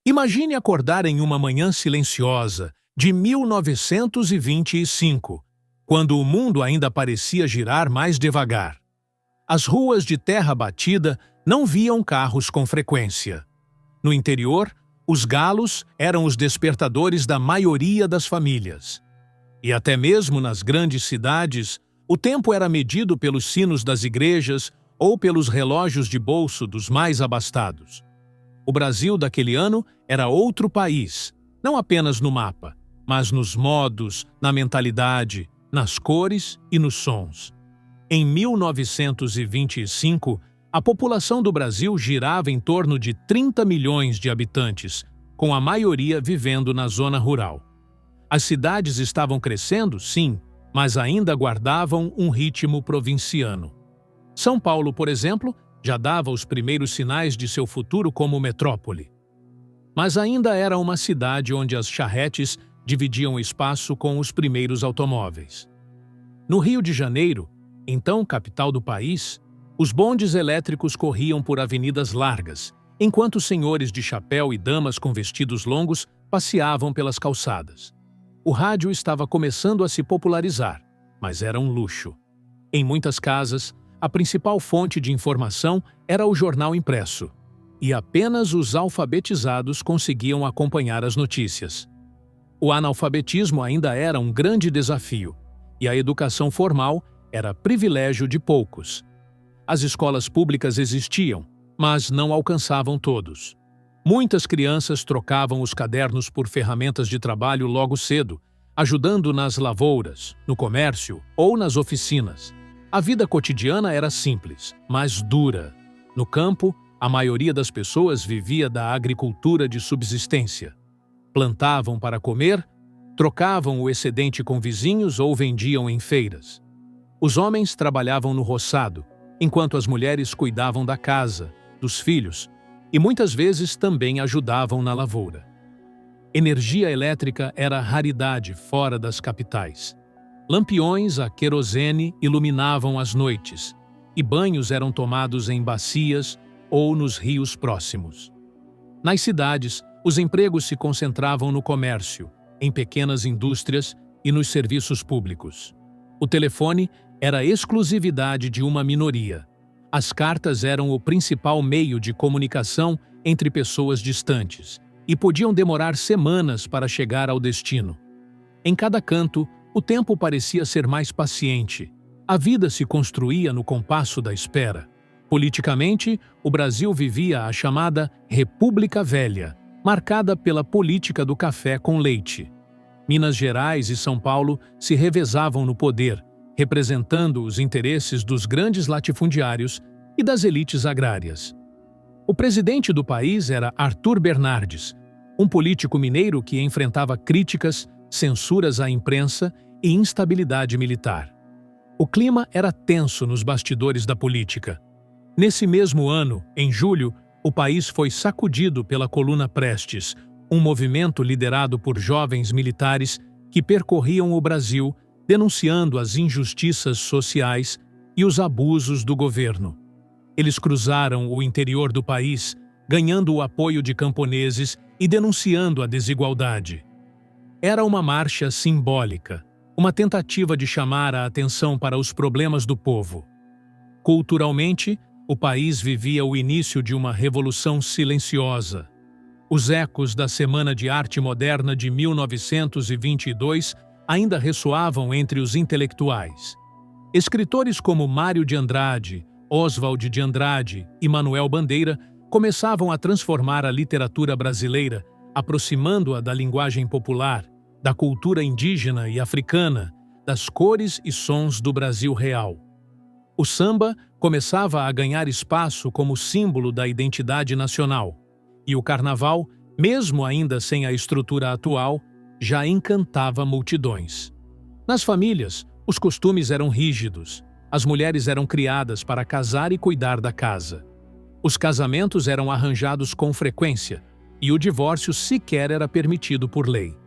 Imagine acordar em uma manhã silenciosa de 1925, quando o mundo ainda parecia girar mais devagar. As ruas de terra batida não viam carros com frequência. No interior, os galos eram os despertadores da maioria das famílias. E até mesmo nas grandes cidades, o tempo era medido pelos sinos das igrejas ou pelos relógios de bolso dos mais abastados. O Brasil daquele ano era outro país, não apenas no mapa, mas nos modos, na mentalidade, nas cores e nos sons. Em 1925, a população do Brasil girava em torno de 30 milhões de habitantes, com a maioria vivendo na zona rural. As cidades estavam crescendo, sim, mas ainda guardavam um ritmo provinciano. São Paulo, por exemplo, já dava os primeiros sinais de seu futuro como metrópole. Mas ainda era uma cidade onde as charretes dividiam espaço com os primeiros automóveis. No Rio de Janeiro, então capital do país, os bondes elétricos corriam por avenidas largas, enquanto senhores de chapéu e damas com vestidos longos passeavam pelas calçadas. O rádio estava começando a se popularizar, mas era um luxo. Em muitas casas, a principal fonte de informação era o jornal impresso, e apenas os alfabetizados conseguiam acompanhar as notícias. O analfabetismo ainda era um grande desafio, e a educação formal era privilégio de poucos. As escolas públicas existiam, mas não alcançavam todos. Muitas crianças trocavam os cadernos por ferramentas de trabalho logo cedo, ajudando nas lavouras, no comércio ou nas oficinas. A vida cotidiana era simples, mas dura. No campo, a maioria das pessoas vivia da agricultura de subsistência. Plantavam para comer, trocavam o excedente com vizinhos ou vendiam em feiras. Os homens trabalhavam no roçado, enquanto as mulheres cuidavam da casa, dos filhos, e muitas vezes também ajudavam na lavoura. Energia elétrica era raridade fora das capitais. Lampiões a querosene iluminavam as noites, e banhos eram tomados em bacias ou nos rios próximos. Nas cidades, os empregos se concentravam no comércio, em pequenas indústrias e nos serviços públicos. O telefone era exclusividade de uma minoria. As cartas eram o principal meio de comunicação entre pessoas distantes e podiam demorar semanas para chegar ao destino. Em cada canto, o tempo parecia ser mais paciente. A vida se construía no compasso da espera. Politicamente, o Brasil vivia a chamada República Velha, marcada pela política do café com leite. Minas Gerais e São Paulo se revezavam no poder, representando os interesses dos grandes latifundiários e das elites agrárias. O presidente do país era Arthur Bernardes, um político mineiro que enfrentava críticas, censuras à imprensa e instabilidade militar. O clima era tenso nos bastidores da política. Nesse mesmo ano, em julho, o país foi sacudido pela Coluna Prestes, um movimento liderado por jovens militares que percorriam o Brasil denunciando as injustiças sociais e os abusos do governo. Eles cruzaram o interior do país, ganhando o apoio de camponeses e denunciando a desigualdade. Era uma marcha simbólica, uma tentativa de chamar a atenção para os problemas do povo. Culturalmente, o país vivia o início de uma revolução silenciosa. Os ecos da Semana de Arte Moderna de 1922 ainda ressoavam entre os intelectuais. Escritores como Mário de Andrade, Oswald de Andrade e Manuel Bandeira começavam a transformar a literatura brasileira, aproximando-a da linguagem popular, da cultura indígena e africana, das cores e sons do Brasil real. O samba começava a ganhar espaço como símbolo da identidade nacional, e o carnaval, mesmo ainda sem a estrutura atual, já encantava multidões. Nas famílias, os costumes eram rígidos. As mulheres eram criadas para casar e cuidar da casa. Os casamentos eram arranjados com frequência, e o divórcio sequer era permitido por lei.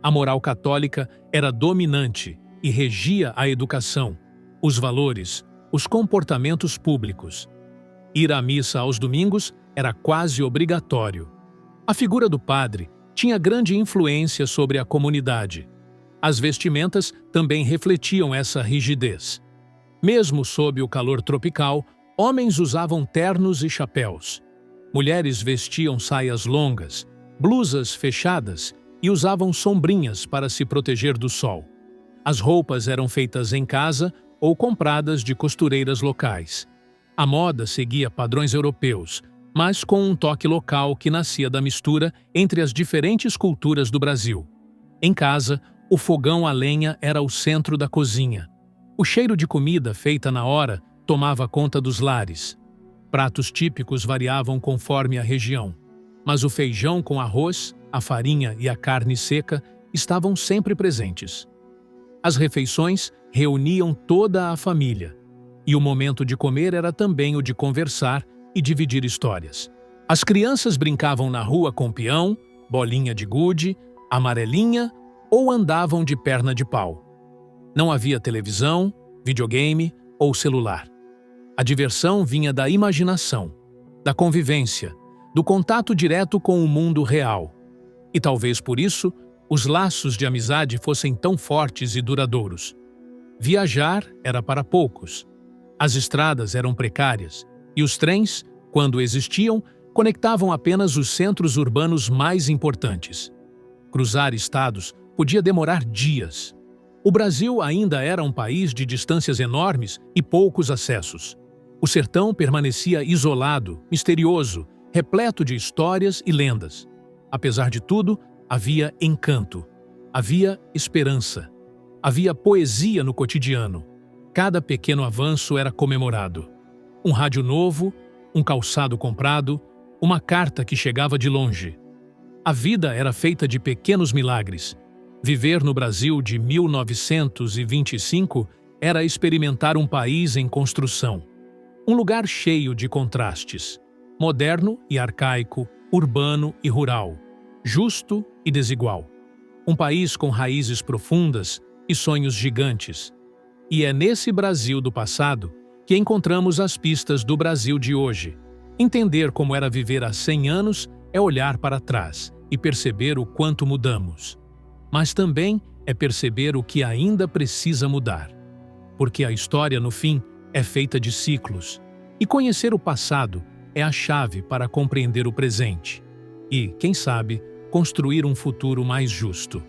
A moral católica era dominante e regia a educação, os valores, os comportamentos públicos. Ir à missa aos domingos era quase obrigatório. A figura do padre tinha grande influência sobre a comunidade. As vestimentas também refletiam essa rigidez. Mesmo sob o calor tropical, homens usavam ternos e chapéus. Mulheres vestiam saias longas, blusas fechadas e usavam sombrinhas para se proteger do sol. As roupas eram feitas em casa ou compradas de costureiras locais. A moda seguia padrões europeus, mas com um toque local que nascia da mistura entre as diferentes culturas do Brasil. Em casa, o fogão a lenha era o centro da cozinha. O cheiro de comida feita na hora tomava conta dos lares. Pratos típicos variavam conforme a região, mas o feijão com arroz, a farinha e a carne seca estavam sempre presentes. As refeições reuniam toda a família, e o momento de comer era também o de conversar e dividir histórias. As crianças brincavam na rua com peão, bolinha de gude, amarelinha ou andavam de perna de pau. Não havia televisão, videogame ou celular. A diversão vinha da imaginação, da convivência, do contato direto com o mundo real. E talvez por isso, os laços de amizade fossem tão fortes e duradouros. Viajar era para poucos. As estradas eram precárias, e os trens, quando existiam, conectavam apenas os centros urbanos mais importantes. Cruzar estados podia demorar dias. O Brasil ainda era um país de distâncias enormes e poucos acessos. O sertão permanecia isolado, misterioso, repleto de histórias e lendas. Apesar de tudo, havia encanto, havia esperança, havia poesia no cotidiano. Cada pequeno avanço era comemorado. Um rádio novo, um calçado comprado, uma carta que chegava de longe. A vida era feita de pequenos milagres. Viver no Brasil de 1925 era experimentar um país em construção. Um lugar cheio de contrastes, moderno e arcaico, urbano e rural, justo e desigual. Um país com raízes profundas e sonhos gigantes. E é nesse Brasil do passado que encontramos as pistas do Brasil de hoje. Entender como era viver há 100 anos é olhar para trás e perceber o quanto mudamos. Mas também é perceber o que ainda precisa mudar. Porque a história, no fim, é feita de ciclos. E conhecer o passado é a chave para compreender o presente. E, quem sabe, construir um futuro mais justo.